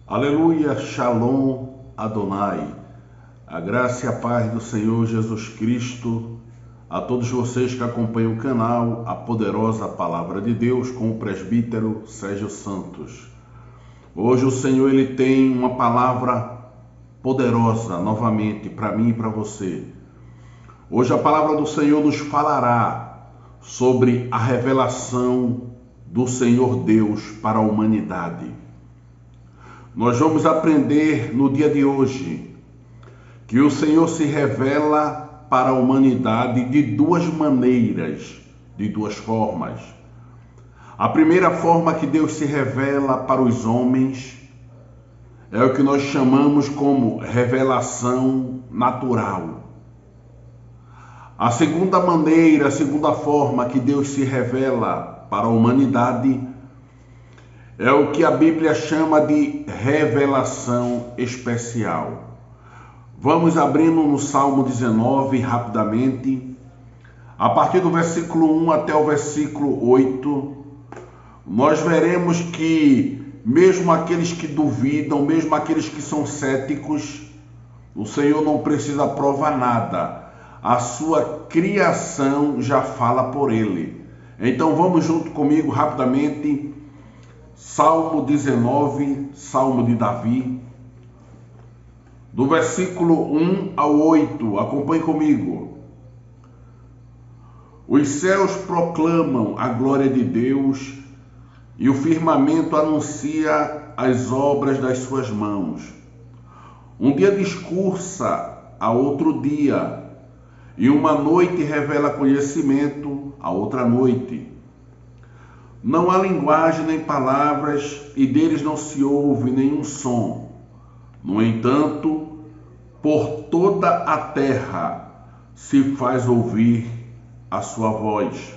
Aleluia, Shalom Adonai. A graça e a paz do Senhor Jesus Cristo a todos vocês que acompanham o canal A Poderosa Palavra de Deus com o presbítero Sérgio Santos. Hoje o Senhor ele tem uma palavra poderosa novamente para mim e para você. Hoje a palavra do Senhor nos falará sobre a revelação do Senhor Deus para a humanidade. Nós vamos aprender no dia de hoje que o Senhor se revela para a humanidade de duas maneiras, de duas formas. A primeira forma que Deus se revela para os homens é o que nós chamamos como revelação natural. A segunda maneira, a segunda forma que Deus se revela para a humanidade é o que a Bíblia chama de revelação especial. Vamos abrindo no Salmo 19 rapidamente. A partir do versículo 1 até o versículo 8, nós veremos que mesmo aqueles que duvidam, mesmo aqueles que são céticos, o Senhor não precisa provar nada. A sua criação já fala por ele. Então vamos junto comigo rapidamente. Salmo 19, Salmo de Davi, do versículo 1 ao 8, acompanhe comigo. Os céus proclamam a glória de Deus e o firmamento anuncia as obras das suas mãos. Um dia discursa a outro dia, e uma noite revela conhecimento a outra noite. Não há linguagem nem palavras, e deles não se ouve nenhum som. No entanto, por toda a terra se faz ouvir a sua voz,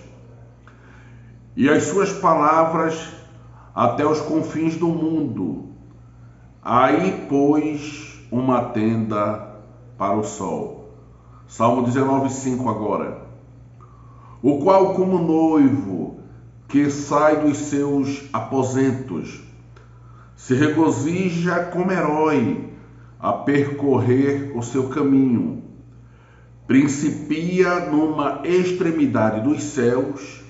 e as suas palavras até os confins do mundo. Aí pôs uma tenda para o sol. Salmo 19:5 agora. O qual, como noivo que sai dos seus aposentos, se regozija como herói a percorrer o seu caminho, principia numa extremidade dos céus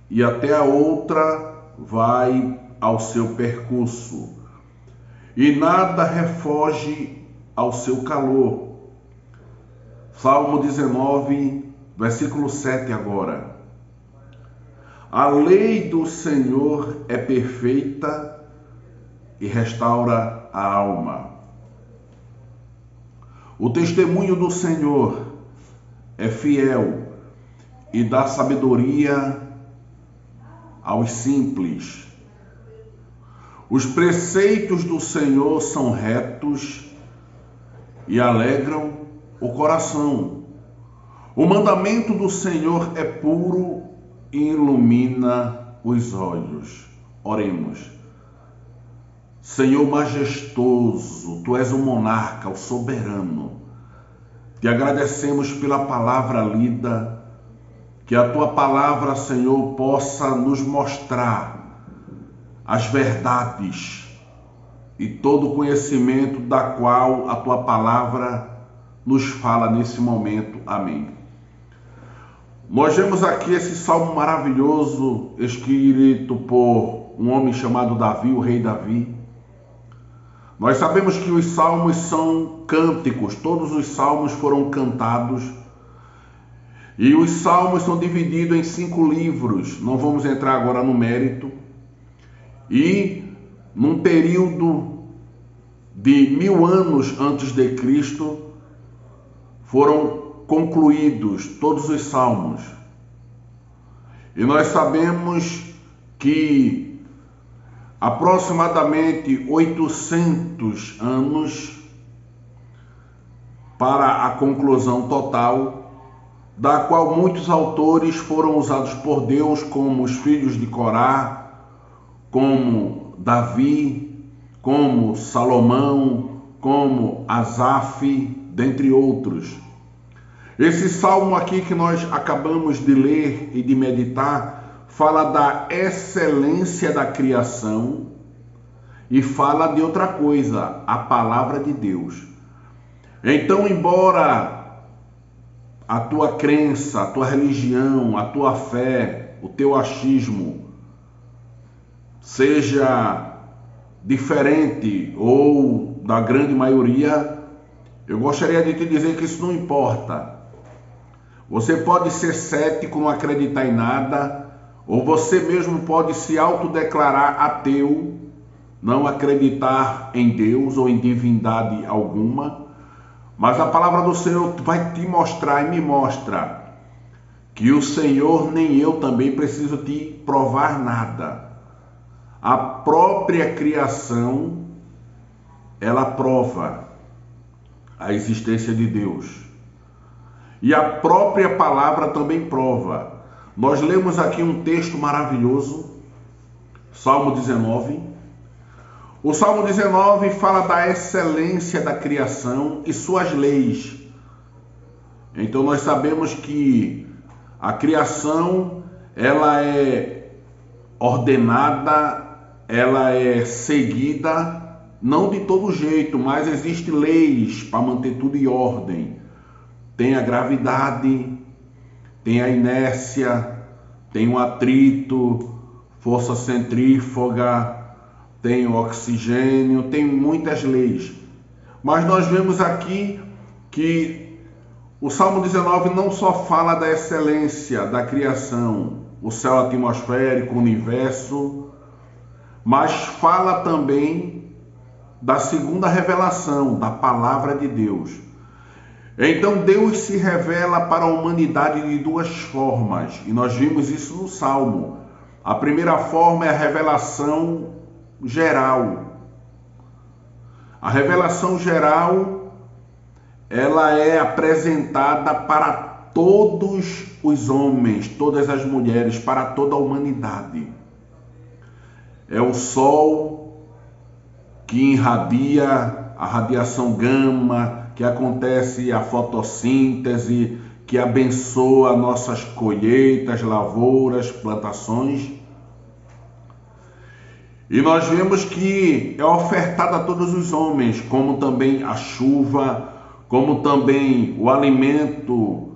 e até a outra vai ao seu percurso, e nada refoge ao seu calor. Salmo 19, versículo 7 agora. A lei do Senhor é perfeita e restaura a alma. O testemunho do Senhor é fiel e dá sabedoria aos simples. Os preceitos do Senhor são retos e alegram o coração. O mandamento do Senhor é puro e ilumina os olhos. Oremos. Senhor majestoso, Tu és o monarca, o soberano. Te agradecemos pela palavra lida, que a Tua palavra, Senhor, possa nos mostrar as verdades e todo o conhecimento da qual a Tua palavra nos fala nesse momento. Amém. Nós vemos aqui esse salmo maravilhoso, escrito por um homem chamado Davi, o rei Davi. Nós sabemos que os salmos são cânticos, todos os salmos foram cantados. E os salmos são divididos em 5 livros, não vamos entrar agora no mérito. E num período de 1000 anos antes de Cristo, foram concluídos todos os salmos. E nós sabemos que aproximadamente 800 anos para a conclusão total, da qual muitos autores foram usados por Deus, como os filhos de Corá, como Davi, como Salomão, como Asaf, dentre outros. Esse salmo aqui que nós acabamos de ler e de meditar fala da excelência da criação e fala de outra coisa, a palavra de Deus. Então, embora a tua crença, a tua religião, a tua fé, o teu achismo seja diferente ou da grande maioria, eu gostaria de te dizer que isso não importa. Você pode ser cético, não acreditar em nada, ou você mesmo pode se autodeclarar ateu, não acreditar em Deus ou em divindade alguma, mas a palavra do Senhor vai te mostrar e me mostra que o Senhor nem eu também preciso te provar nada. A própria criação, ela prova a existência de Deus. E a própria palavra também prova. Nós lemos aqui um texto maravilhoso, Salmo 19. O Salmo 19 fala da excelência da criação e suas leis. Então nós sabemos que a criação, ela é ordenada, ela é seguida, não de todo jeito, mas existem leis para manter tudo em ordem. Tem a gravidade, tem a inércia, tem o atrito, força centrífuga, tem o oxigênio, tem muitas leis. Mas nós vemos aqui que o Salmo 19 não só fala da excelência da criação, o céu atmosférico, o universo, mas fala também da segunda revelação, da palavra de Deus. Então Deus se revela para a humanidade de duas formas, e nós vimos isso no Salmo. A primeira forma é a revelação geral. A revelação geral, ela é apresentada para todos os homens, todas as mulheres, para toda a humanidade. É o sol que irradia a radiação gama, que acontece a fotossíntese, que abençoa nossas colheitas, lavouras, plantações. E nós vemos que é ofertada a todos os homens, como também a chuva, como também o alimento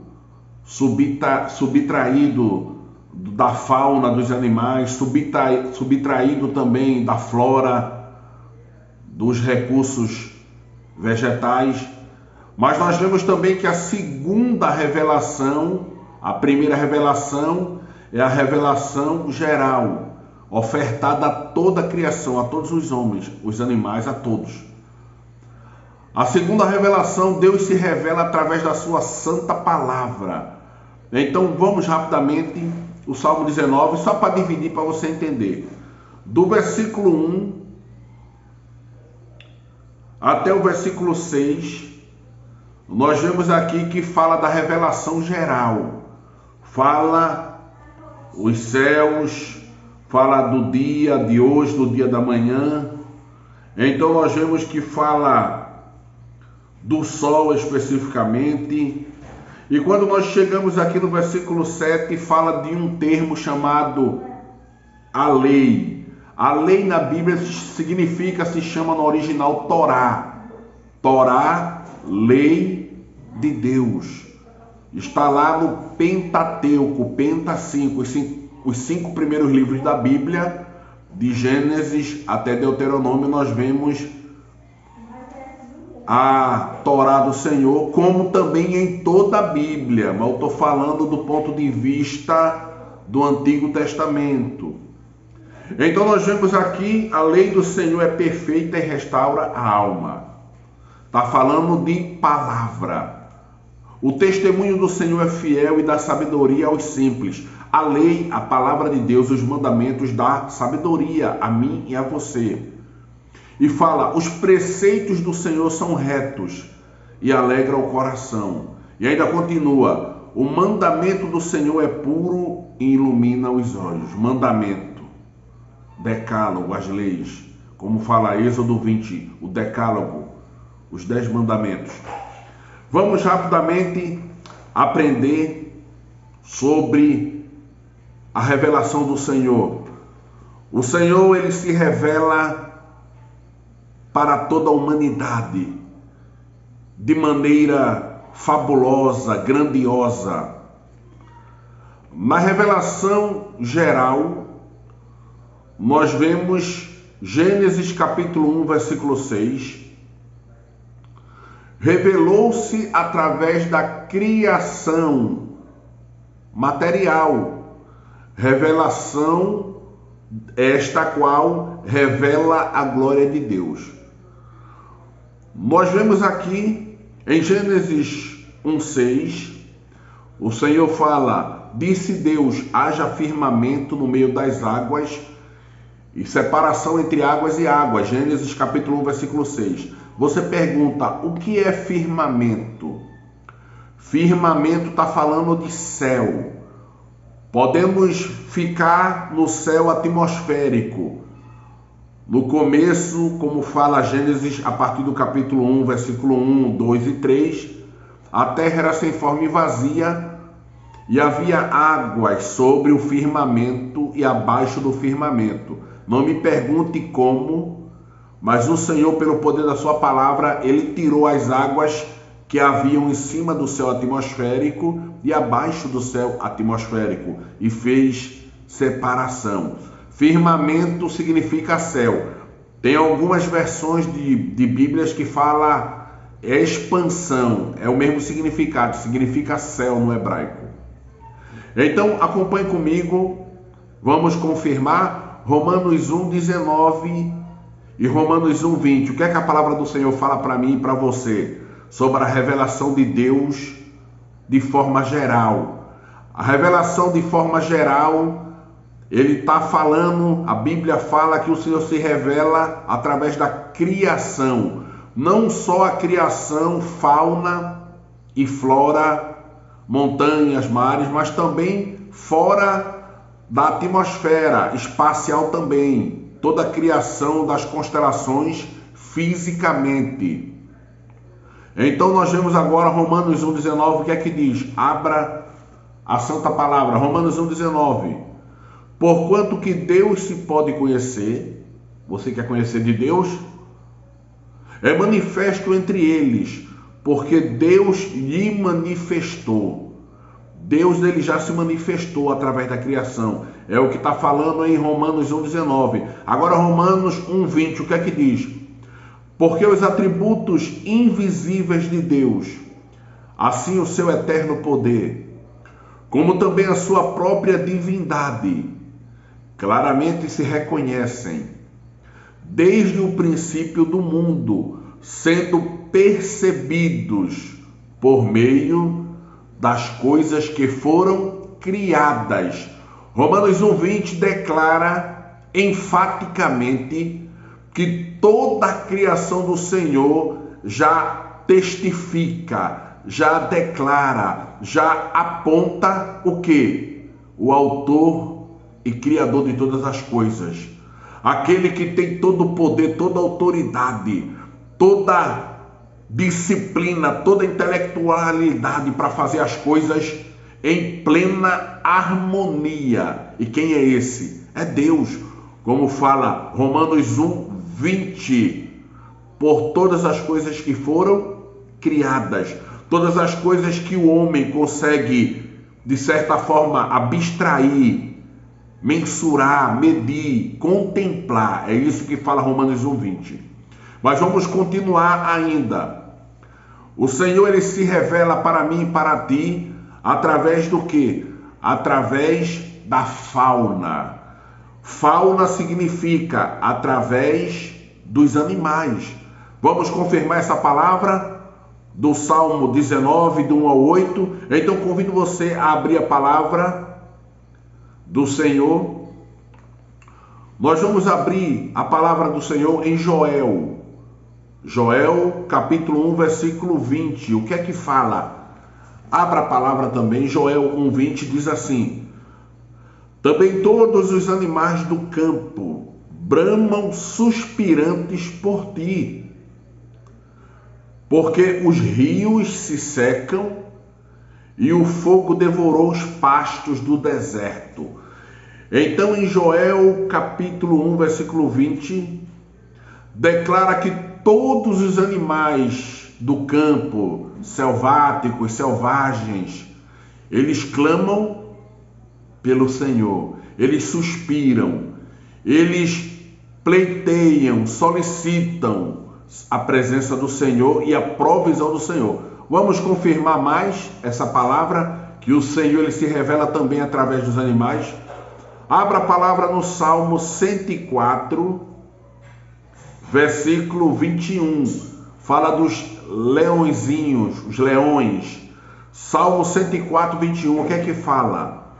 subtraído da fauna dos animais, subtraído também da flora, dos recursos vegetais. Mas nós vemos também que a segunda revelação, a primeira revelação é a revelação geral, ofertada a toda a criação, a todos os homens, os animais, a todos. A segunda revelação, Deus se revela através da sua santa palavra. Então vamos rapidamente, o Salmo 19, só para dividir, para você entender. Do versículo 1 até o versículo 6, nós vemos aqui que fala da revelação geral. Fala os céus, fala do dia de hoje, do dia da manhã. Então nós vemos que fala do sol especificamente. E quando nós chegamos aqui no versículo 7, fala de um termo chamado a lei. A lei na Bíblia significa, se chama no original Torá. Torá, lei de Deus. Está lá no Pentateuco, Penta 5, os 5 primeiros livros da Bíblia, de Gênesis até Deuteronômio, nós vemos a Torá do Senhor, como também em toda a Bíblia, mas eu estou falando do ponto de vista do Antigo Testamento. Então nós vemos aqui, a lei do Senhor é perfeita e restaura a alma. Está falando de palavra. O testemunho do Senhor é fiel e dá sabedoria aos simples. A lei, a palavra de Deus, os mandamentos dá sabedoria a mim e a você. E fala, os preceitos do Senhor são retos e alegram o coração. E ainda continua, o mandamento do Senhor é puro e ilumina os olhos. Mandamento, decálogo, as leis. Como fala Êxodo 20, o decálogo, os 10 mandamentos. Vamos rapidamente aprender sobre a revelação do Senhor. O Senhor, ele se revela para toda a humanidade de maneira fabulosa, grandiosa. Na revelação geral, nós vemos Gênesis capítulo 1, versículo 6. Revelou-se através da criação material, revelação esta qual revela a glória de Deus. Nós vemos aqui em Gênesis 1:6, o Senhor fala: disse Deus, haja firmamento no meio das águas e separação entre águas e águas. Gênesis capítulo 1, versículo 6. Você pergunta, o que é firmamento? Firmamento está falando de céu. Podemos ficar no céu atmosférico. No começo, como fala Gênesis, a partir do capítulo 1, versículo 1, 2 e 3, a terra era sem forma e vazia, e havia águas sobre o firmamento e abaixo do firmamento. Não me pergunte como, mas o Senhor, pelo poder da sua palavra, ele tirou as águas que haviam em cima do céu atmosférico e abaixo do céu atmosférico e fez separação. Firmamento significa céu. Tem algumas versões de Bíblias que fala expansão, é o mesmo significado, significa céu no hebraico. Então acompanhe comigo, vamos confirmar Romanos 1:19 e Romanos 1:20. O que é que a palavra do Senhor fala para mim e para você sobre a revelação de Deus de forma geral? A revelação de forma geral, ele está falando, a Bíblia fala que o Senhor se revela através da criação. Não só a criação, fauna e flora, montanhas, mares, mas também fora da atmosfera espacial também. Toda a criação das constelações fisicamente. Então nós vemos agora Romanos 1:19, o que é que diz? Abra a santa palavra, Romanos 1:19. Porquanto que Deus se pode conhecer, você quer conhecer de Deus? É manifesto entre eles, porque Deus lhe manifestou. Deus ele já se manifestou através da criação. É o que está falando em Romanos 1:19. Agora Romanos 1:20, o que é que diz? Porque os atributos invisíveis de Deus, assim o seu eterno poder, como também a sua própria divindade, claramente se reconhecem desde o princípio do mundo, sendo percebidos por meio das coisas que foram criadas. Romanos 1:20 declara enfaticamente que toda a criação do Senhor já testifica, já declara, já aponta o quê? O autor e criador de todas as coisas. Aquele que tem todo o poder, toda a autoridade, toda disciplina, toda intelectualidade para fazer as coisas em plena harmonia. E quem é esse? É Deus. Como fala Romanos 1:20, por todas as coisas que foram criadas, todas as coisas que o homem consegue, de certa forma, abstrair, mensurar, medir, contemplar. É isso que fala Romanos 1:20. Mas vamos continuar ainda. O Senhor ele se revela para mim e para ti através do quê? Através da fauna. Fauna significa através dos animais. Vamos confirmar essa palavra do Salmo 19, do 1 ao 8. Então convido você a abrir a palavra do Senhor. Nós vamos abrir a palavra do Senhor em Joel. Joel, capítulo 1, versículo 20. O que é que fala? Abra a palavra também. Joel 1:20 diz assim: também todos os animais do campo bramam suspirantes por ti, porque os rios se secam e o fogo devorou os pastos do deserto. Então, em Joel, capítulo 1, versículo 20, declara que todos os animais do campo, selváticos, selvagens, eles clamam pelo Senhor, eles suspiram, eles pleiteiam, solicitam a presença do Senhor e a provisão do Senhor. Vamos confirmar mais essa palavra, que o Senhor ele se revela também através dos animais. Abra a palavra no Salmo 104, versículo 21. Fala dos leõezinhos, os leões. Salmo 104, 21. O que é que fala?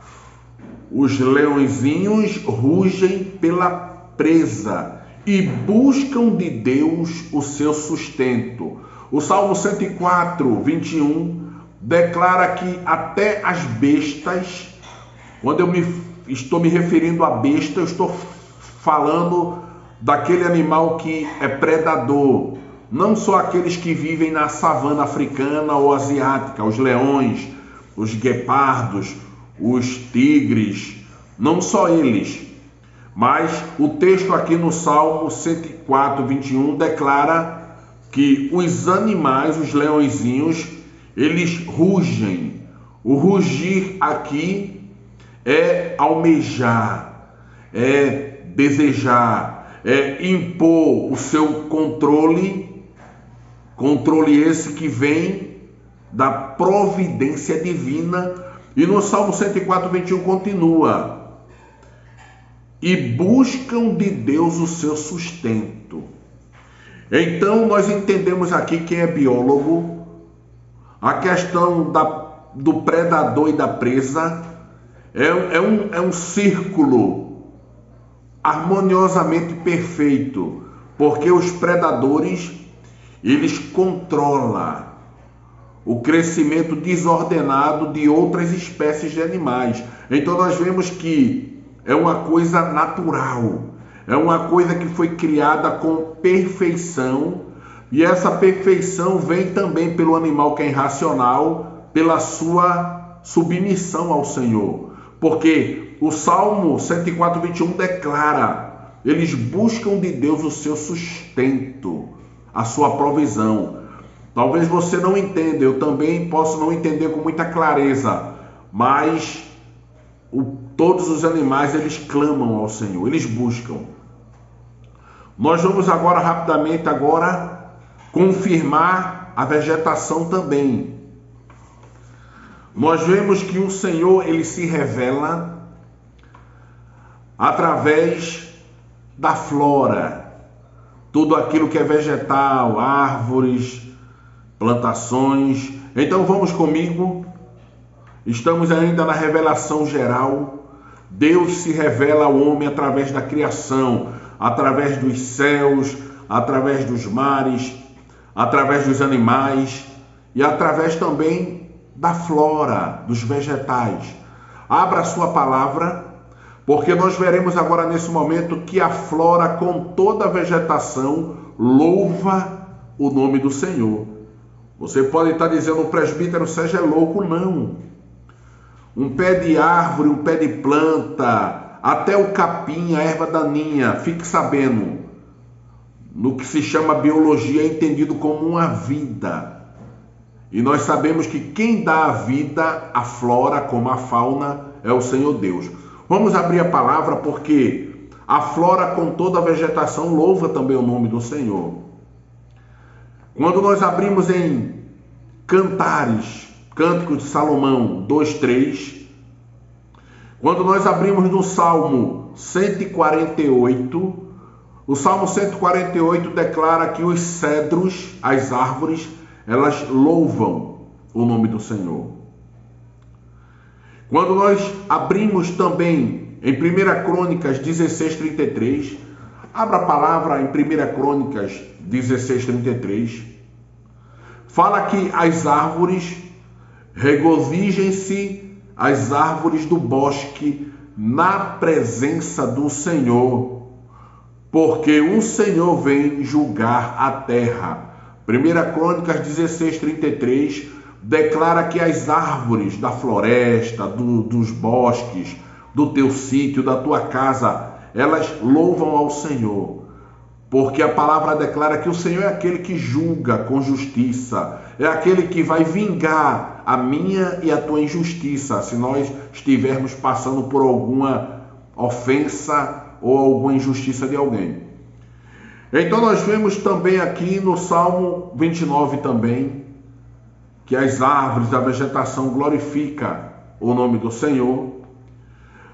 Os leõezinhos rugem pela presa e buscam de Deus o seu sustento. O Salmo 104, 21 declara que até as bestas, quando eu estou me referindo a besta, eu estou falando daquele animal que é predador, não só aqueles que vivem na savana africana ou asiática, os leões, os guepardos, os tigres, não só eles, mas o texto aqui no Salmo 104, 21 declara que os animais, os leõezinhos, eles rugem. O rugir aqui é almejar, é desejar, é impor o seu controle esse que vem da providência divina. E no Salmo 104, 21 continua: e buscam de Deus o seu sustento. Então nós entendemos aqui, quem é biólogo, a questão do predador e da presa é um círculo harmoniosamente perfeito, porque os predadores, eles controlam o crescimento desordenado de outras espécies de animais. Então nós vemos que é uma coisa natural, é uma coisa que foi criada com perfeição, e essa perfeição vem também pelo animal que é irracional, pela sua submissão ao Senhor. Porque o Salmo 104, 21 declara: eles buscam de Deus o seu sustento, a sua provisão. Talvez você não entenda, eu também posso não entender com muita clareza, mas todos os animais, eles clamam ao Senhor, eles buscam. Nós vamos agora rapidamente confirmar a vegetação também. Nós vemos que o Senhor, ele se revela através da flora, tudo aquilo que é vegetal, árvores, plantações. Então vamos comigo, estamos ainda na revelação geral. Deus se revela ao homem através da criação, através dos céus, através dos mares, através dos animais e através também da flora, dos vegetais. Abra a sua palavra, porque nós veremos agora nesse momento que a flora, com toda a vegetação, louva o nome do Senhor. Você pode estar dizendo: o presbítero Sérgio é louco. Não. Um pé de árvore, um pé de planta, até o capim, a erva daninha, fique sabendo, no que se chama biologia, é entendido como uma vida. E nós sabemos que quem dá a vida, a flora como a fauna, é o Senhor Deus. Vamos abrir a palavra, porque a flora, com toda a vegetação, louva também o nome do Senhor. Quando nós abrimos em Cantares, Cântico de Salomão 2:3, quando nós abrimos no Salmo 148, o Salmo 148 declara que os cedros, as árvores, elas louvam o nome do Senhor. Quando nós abrimos também em 1 Crônicas 16:33, abra a palavra em 1 Crônicas 16:33, fala que as árvores, regozijem-se as árvores do bosque na presença do Senhor, porque o Senhor vem julgar a terra. 1 Crônicas 16:33 declara que as árvores da floresta, dos bosques, do teu sítio, da tua casa, elas louvam ao Senhor. porque a palavra declara que o Senhor é aquele que julga com justiça, é aquele que vai vingar a minha e a tua injustiça, se nós estivermos passando por alguma ofensa ou alguma injustiça de alguém. Então nós vemos também aqui no Salmo 29 também, que as árvores da vegetação glorificam o nome do Senhor.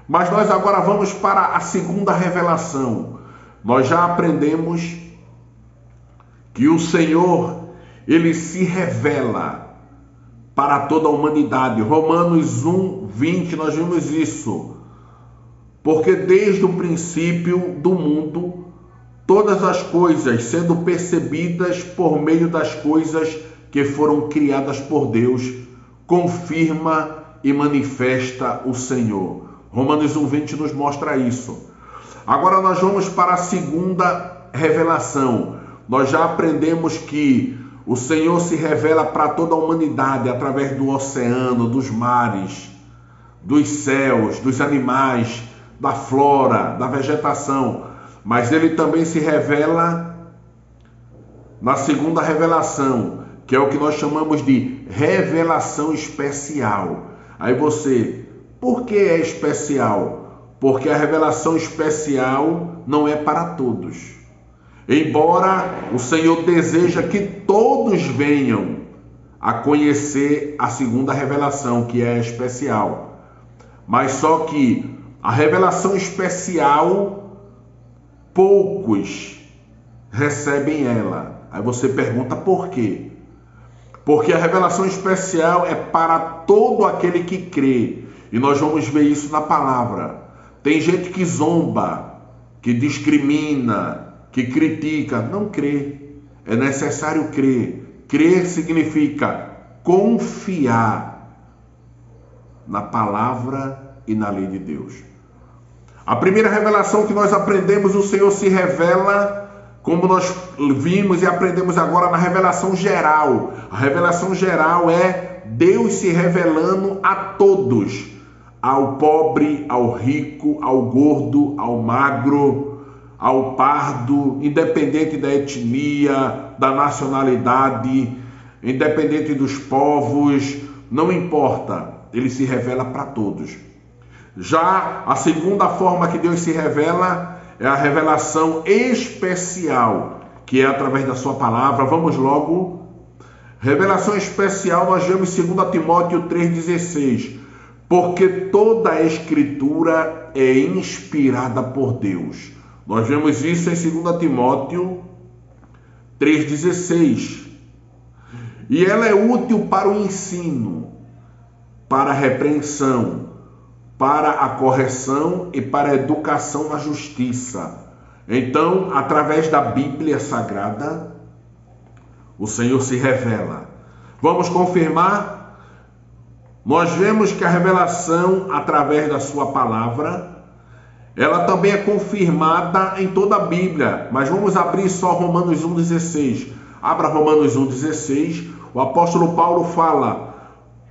Mas nós agora vamos para a segunda revelação. Nós já aprendemos que o Senhor, ele se revela para toda a humanidade. Romanos 1, 20, nós vimos isso. Porque desde o princípio do mundo, todas as coisas sendo percebidas por meio das coisas que foram criadas por Deus, confirma e manifesta o Senhor. Romanos 1, 20 nos mostra isso. Agora nós vamos para a segunda revelação. Nós já aprendemos que o Senhor se revela para toda a humanidade através do oceano, dos mares, dos céus, dos animais, da flora, da vegetação. Mas ele também se revela na segunda revelação, que é o que nós chamamos de revelação especial. Aí você, por que é especial? Porque a revelação especial não é para todos. Embora o Senhor deseja que todos venham a conhecer a segunda revelação, que é especial. Mas só que a revelação especial, poucos recebem ela. Aí você pergunta por quê? Porque a revelação especial é para todo aquele que crê. E nós vamos ver isso na palavra. Tem gente que zomba, que discrimina, que critica. Não crê. É necessário crer. Crer significa confiar na palavra e na lei de Deus. A primeira revelação que nós aprendemos, o Senhor se revela, como nós vimos e aprendemos agora, na revelação geral. A revelação geral é Deus se revelando a todos. Ao pobre, ao rico, ao gordo, ao magro, ao pardo, independente da etnia, da nacionalidade, independente dos povos, não importa, ele se revela para todos. Já a segunda forma que Deus se revela é a revelação especial, que é através da sua palavra. Vamos logo. Revelação especial, nós vemos em 2 Timóteo 3,16. Porque toda a Escritura é inspirada por Deus. Nós vemos isso em 2 Timóteo 3,16. E ela é útil para o ensino, para a repreensão, para a correção e para a educação na justiça. Então, através da Bíblia Sagrada, o Senhor se revela. Vamos confirmar? Nós vemos que a revelação, através da sua palavra, ela também é confirmada em toda a Bíblia. Mas vamos abrir só Romanos 1,16. Abra Romanos 1,16. O apóstolo Paulo fala: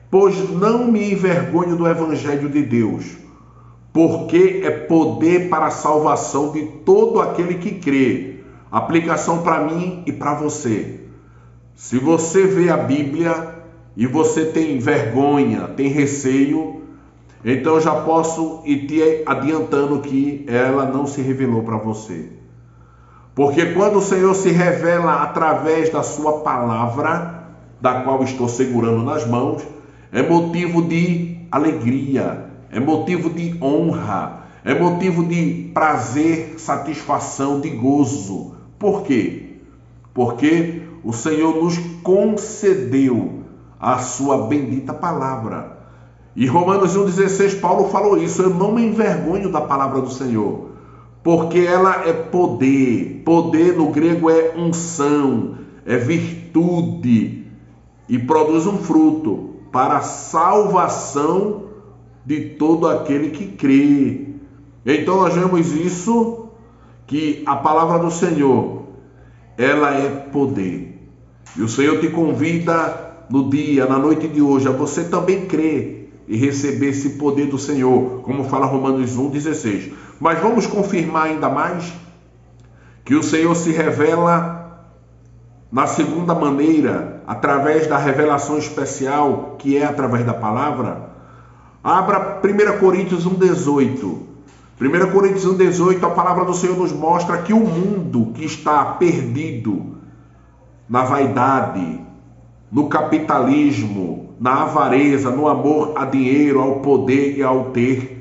pois não me envergonho do Evangelho de Deus, porque é poder para a salvação de todo aquele que crê. Aplicação para mim e para você. Se você vê a Bíblia e você tem vergonha, tem receio, então eu já posso ir te adiantando que ela não se revelou para você. Porque quando o Senhor se revela através da sua palavra, da qual estou segurando nas mãos, é motivo de alegria, é motivo de honra, é motivo de prazer, satisfação, de gozo. Por quê? Porque o Senhor nos concedeu a sua bendita palavra. E Romanos 1,16, Paulo falou isso: eu não me envergonho da palavra do Senhor, porque ela é poder. Poder no grego é unção, é virtude, e produz um fruto para a salvação de todo aquele que crê. Então nós vemos isso, que a palavra do Senhor, ela é poder. E o Senhor te convida no dia, na noite de hoje, a você também crer e receber esse poder do Senhor, como fala Romanos 1,16. Mas vamos confirmar ainda mais que o Senhor se revela na segunda maneira, através da revelação especial, que é através da palavra. Abra 1 Coríntios 1,18. 1 Coríntios 1,18, a palavra do Senhor nos mostra que o mundo que está perdido na vaidade, no capitalismo, na avareza, no amor a dinheiro, ao poder e ao ter,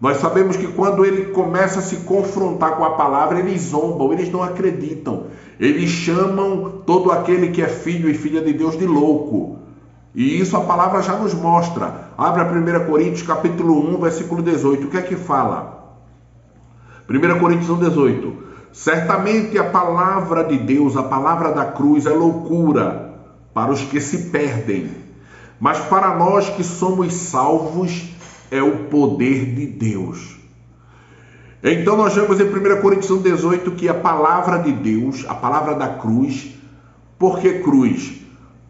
nós sabemos que quando ele começa a se confrontar com a palavra, eles zombam, eles não acreditam. Eles chamam todo aquele que é filho e filha de Deus de louco. E isso a palavra já nos mostra. Abra 1 Coríntios capítulo 1, versículo 18. O que é que fala? 1 Coríntios 1, 18. Certamente a palavra de Deus, a palavra da cruz é loucura para os que se perdem. Mas para nós que somos salvos, é o poder de Deus. Então nós vemos em 1 Coríntios 1,18 que a palavra de Deus, a palavra da cruz, por que cruz?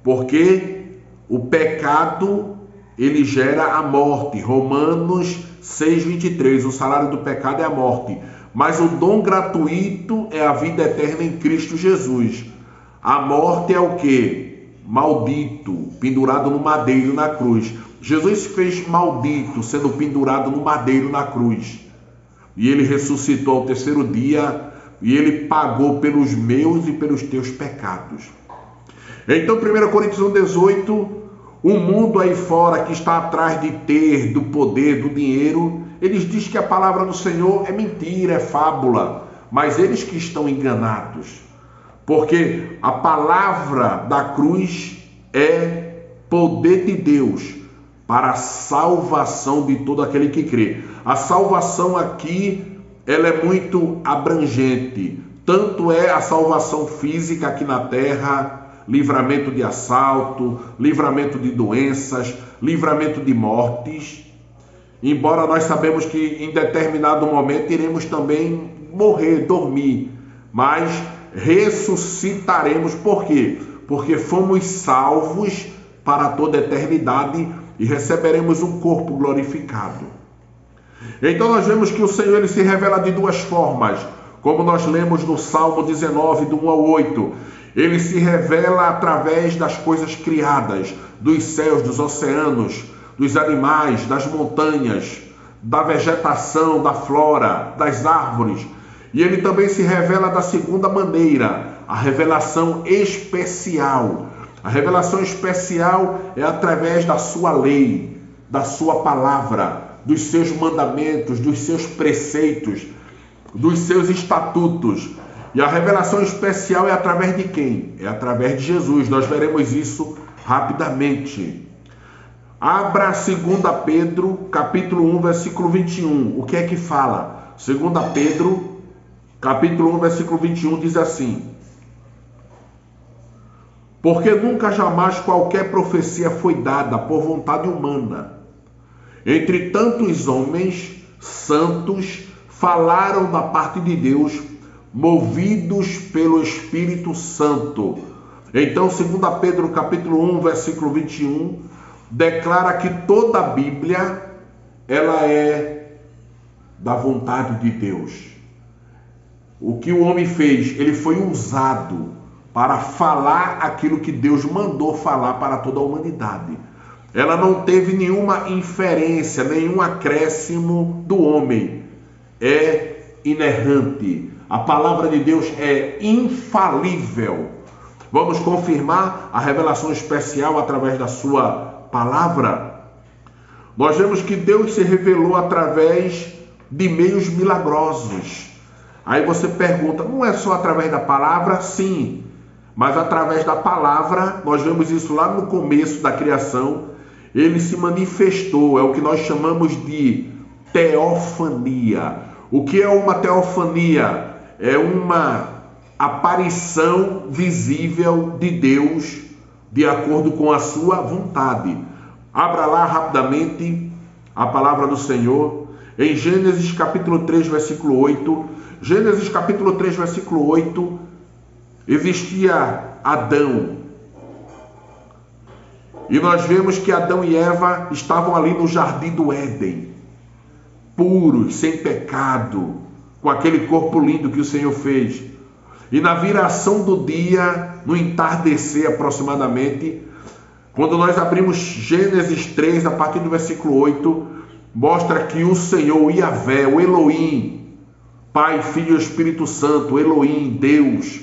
Porque o pecado, ele gera a morte. Romanos 6,23, o salário do pecado é a morte, mas o dom gratuito é a vida eterna em Cristo Jesus. A morte é o quê? Maldito, pendurado no madeiro na cruz. Jesus se fez maldito, sendo pendurado no madeiro na cruz. E ele ressuscitou ao terceiro dia, e ele pagou pelos meus e pelos teus pecados. Então, 1 Coríntios 1,18, o mundo aí fora que está atrás de ter, do poder, do dinheiro, eles dizem que a palavra do Senhor é mentira, é fábula, mas eles que estão enganados. Porque a palavra da cruz é poder de Deus para a salvação de todo aquele que crê. A salvação aqui, ela é muito abrangente. Tanto é a salvação física aqui na terra, livramento de assalto, livramento de doenças, livramento de mortes. Embora nós sabemos que em determinado momento iremos também morrer, dormir, mas ressuscitaremos. Por quê? Porque fomos salvos para toda a eternidade e receberemos um corpo glorificado. Então nós vemos que o Senhor ele se revela de duas formas, como nós lemos no Salmo 19, do 1 ao 8. Ele se revela através das coisas criadas, dos céus, dos oceanos, dos animais, das montanhas, da vegetação, da flora, das árvores. E ele também se revela da segunda maneira, a revelação especial. A revelação especial é através da sua lei, da sua palavra, dos seus mandamentos, dos seus preceitos, dos seus estatutos. E a revelação especial é através de quem? É através de Jesus. Nós veremos isso rapidamente. Abra 2 Pedro, capítulo 1, versículo 21. O que é que fala? 2 Pedro, capítulo 1, versículo 21, diz assim: porque nunca jamais qualquer profecia foi dada por vontade humana. Entre tantos homens santos falaram da parte de Deus, movidos pelo Espírito Santo. Então, 2 Pedro capítulo 1, versículo 21, declara que toda a Bíblia, ela é da vontade de Deus. O que o homem fez, ele foi usado para falar aquilo que Deus mandou falar para toda a humanidade. Ela não teve nenhuma inferência, nenhum acréscimo do homem. É inerrante. A palavra de Deus é infalível. Vamos confirmar a revelação especial através da sua palavra. Nós vemos que Deus se revelou através de meios milagrosos. Aí você pergunta, não é só através da palavra? Sim, mas através da palavra, nós vemos isso lá no começo da criação, ele se manifestou, é o que nós chamamos de teofania. O que é uma teofania? É uma aparição visível de Deus de acordo com a sua vontade. Abra lá rapidamente a palavra do Senhor em Gênesis capítulo 3, versículo 8. Gênesis capítulo 3, versículo 8, existia Adão. E nós vemos que Adão e Eva estavam ali no jardim do Éden, puros, sem pecado, com aquele corpo lindo que o Senhor fez. E na viração do dia, no entardecer aproximadamente, quando nós abrimos Gênesis 3, a partir do versículo 8, mostra que o Senhor, o Yahvé, o Elohim, Pai, Filho e Espírito Santo, Elohim, Deus,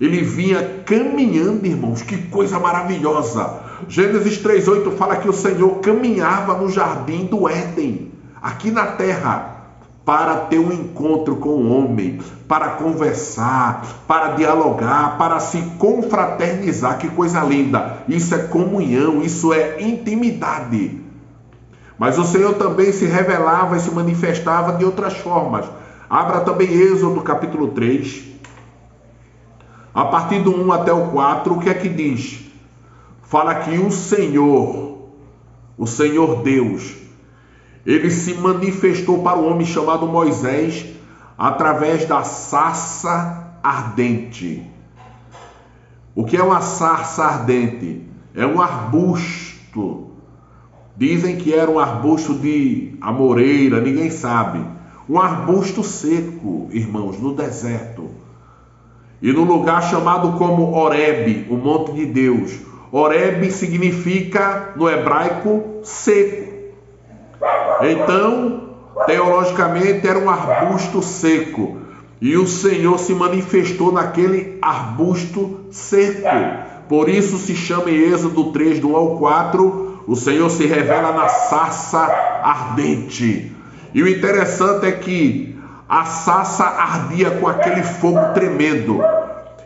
ele vinha caminhando, irmãos, que coisa maravilhosa. Gênesis 3:8 fala que o Senhor caminhava no jardim do Éden, aqui na terra, para ter um encontro com o homem, para conversar, para dialogar, para se confraternizar. Que coisa linda! Isso é comunhão, isso é intimidade. Mas o Senhor também se revelava e se manifestava de outras formas. Abra também Êxodo capítulo 3, a partir do 1 até o 4, o que é que diz? Fala que o Senhor Deus, ele se manifestou para o homem chamado Moisés através da sarça ardente. O que é uma sarça ardente? É um arbusto. Dizem que era um arbusto de amoreira, ninguém sabe. Um arbusto seco, irmãos, no deserto. E no lugar chamado como Horebe, o monte de Deus. Horebe significa, no hebraico, seco. Então, teologicamente, era um arbusto seco. E o Senhor se manifestou naquele arbusto seco. Por isso se chama em Êxodo 3, do 1 ao 4, o Senhor se revela na sarça ardente. E o interessante é que a sarça ardia com aquele fogo tremendo.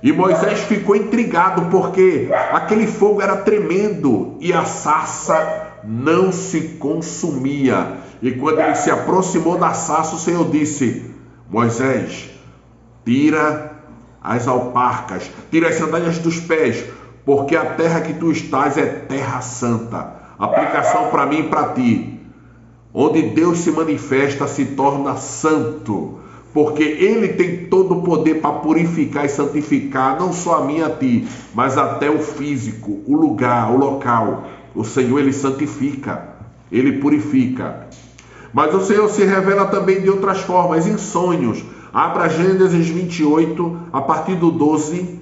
E Moisés ficou intrigado porque aquele fogo era tremendo e a sarça não se consumia. E quando ele se aproximou da sarça, o Senhor disse: Moisés, tira as alparcas, tira as sandálias dos pés, porque a terra que tu estás é terra santa. Aplicação para mim e para ti. Onde Deus se manifesta, se torna santo, porque Ele tem todo o poder para purificar e santificar, não só a mim e a ti, mas até o físico, o lugar, o local. O Senhor, Ele santifica, Ele purifica. Mas o Senhor se revela também de outras formas, em sonhos. Abra Gênesis 28, a partir do 12.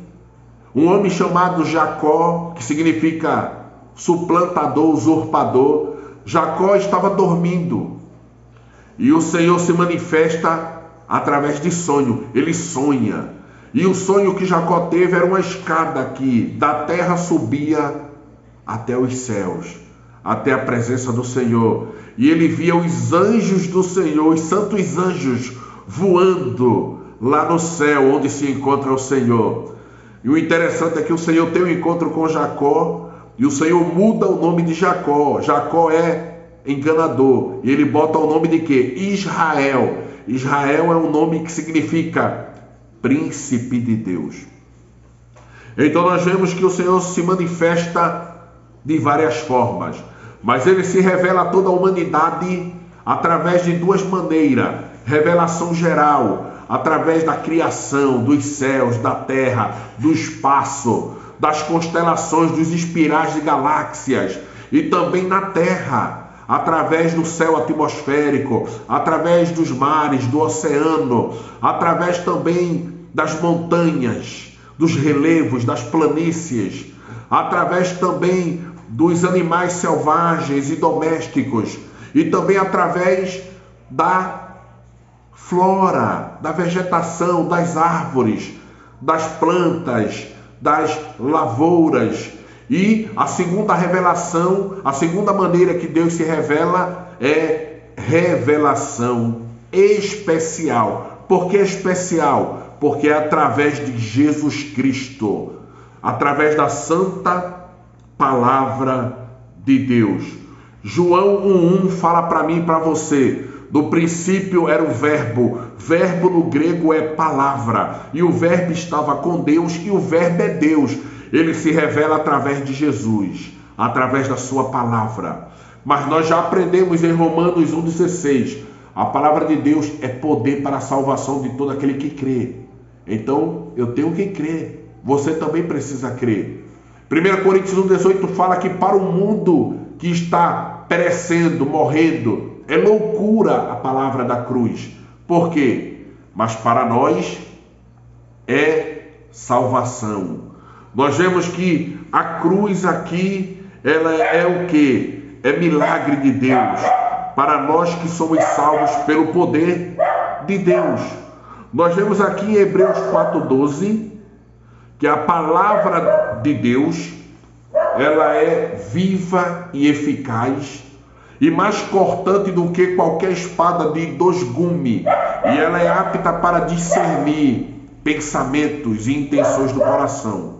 Um homem chamado Jacó, que significa suplantador, usurpador. Jacó estava dormindo e o Senhor se manifesta através de sonho. Ele sonha, e o sonho que Jacó teve era uma escada que da terra subia até os céus, até a presença do Senhor, e ele via os anjos do Senhor, os santos anjos voando lá no céu onde se encontra o Senhor. E o interessante é que o Senhor tem um encontro com Jacó, e o Senhor muda o nome de Jacó. Jacó é enganador. E ele bota o nome de quê? Israel. Israel é um nome que significa príncipe de Deus. Então nós vemos que o Senhor se manifesta de várias formas. Mas ele se revela a toda a humanidade através de duas maneiras. Revelação geral, através da criação, dos céus, da terra, do espaço, das constelações, dos espirais de galáxias, e também na terra, através do céu atmosférico, através dos mares, do oceano, através também das montanhas, dos relevos, das planícies, através também dos animais selvagens e domésticos, e também através da flora, da vegetação, das árvores, das plantas, das lavouras. E a segunda revelação, a segunda maneira que Deus se revela é revelação especial. Por que especial? Porque é através de Jesus Cristo, através da santa palavra de Deus. João 1:1 fala para mim e para você: no princípio era o verbo. Verbo no grego é palavra. E o verbo estava com Deus, e o verbo é Deus. Ele se revela através de Jesus, através da sua palavra. Mas nós já aprendemos em Romanos 1,16. A palavra de Deus é poder para a salvação de todo aquele que crê. Então, eu tenho que crer. Você também precisa crer. 1 Coríntios 1,18 fala que para o mundo que está perecendo, morrendo, é loucura a palavra da cruz. Por quê? Mas para nós é salvação. Nós vemos que a cruz aqui, ela é o quê? É milagre de Deus, para nós que somos salvos pelo poder de Deus. Nós vemos aqui em Hebreus 4:12, que a palavra de Deus, ela é viva e eficaz, e mais cortante do que qualquer espada de 2 gumes, e ela é apta para discernir pensamentos e intenções do coração.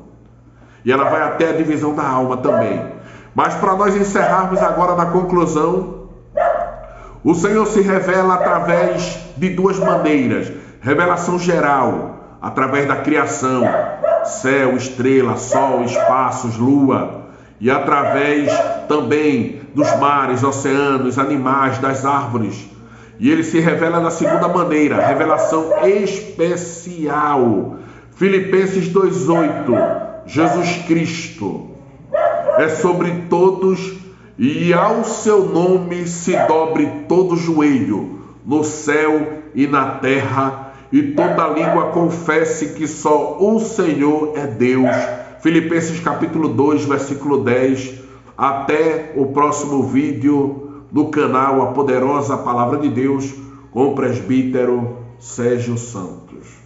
E ela vai até a divisão da alma também. Mas para nós encerrarmos agora na conclusão, o Senhor se revela através de 2 maneiras. Revelação geral, através da criação, céu, estrela, sol, espaços, lua, e através também dos mares, oceanos, animais, das árvores. E ele se revela da segunda maneira, revelação especial. Filipenses 2:8, Jesus Cristo é sobre todos, e ao seu nome se dobre todo joelho, no céu e na terra, e toda língua confesse que só o Senhor é Deus. Filipenses capítulo 2, versículo 10. Até o próximo vídeo do canal A Poderosa Palavra de Deus, com o presbítero Sérgio Santos.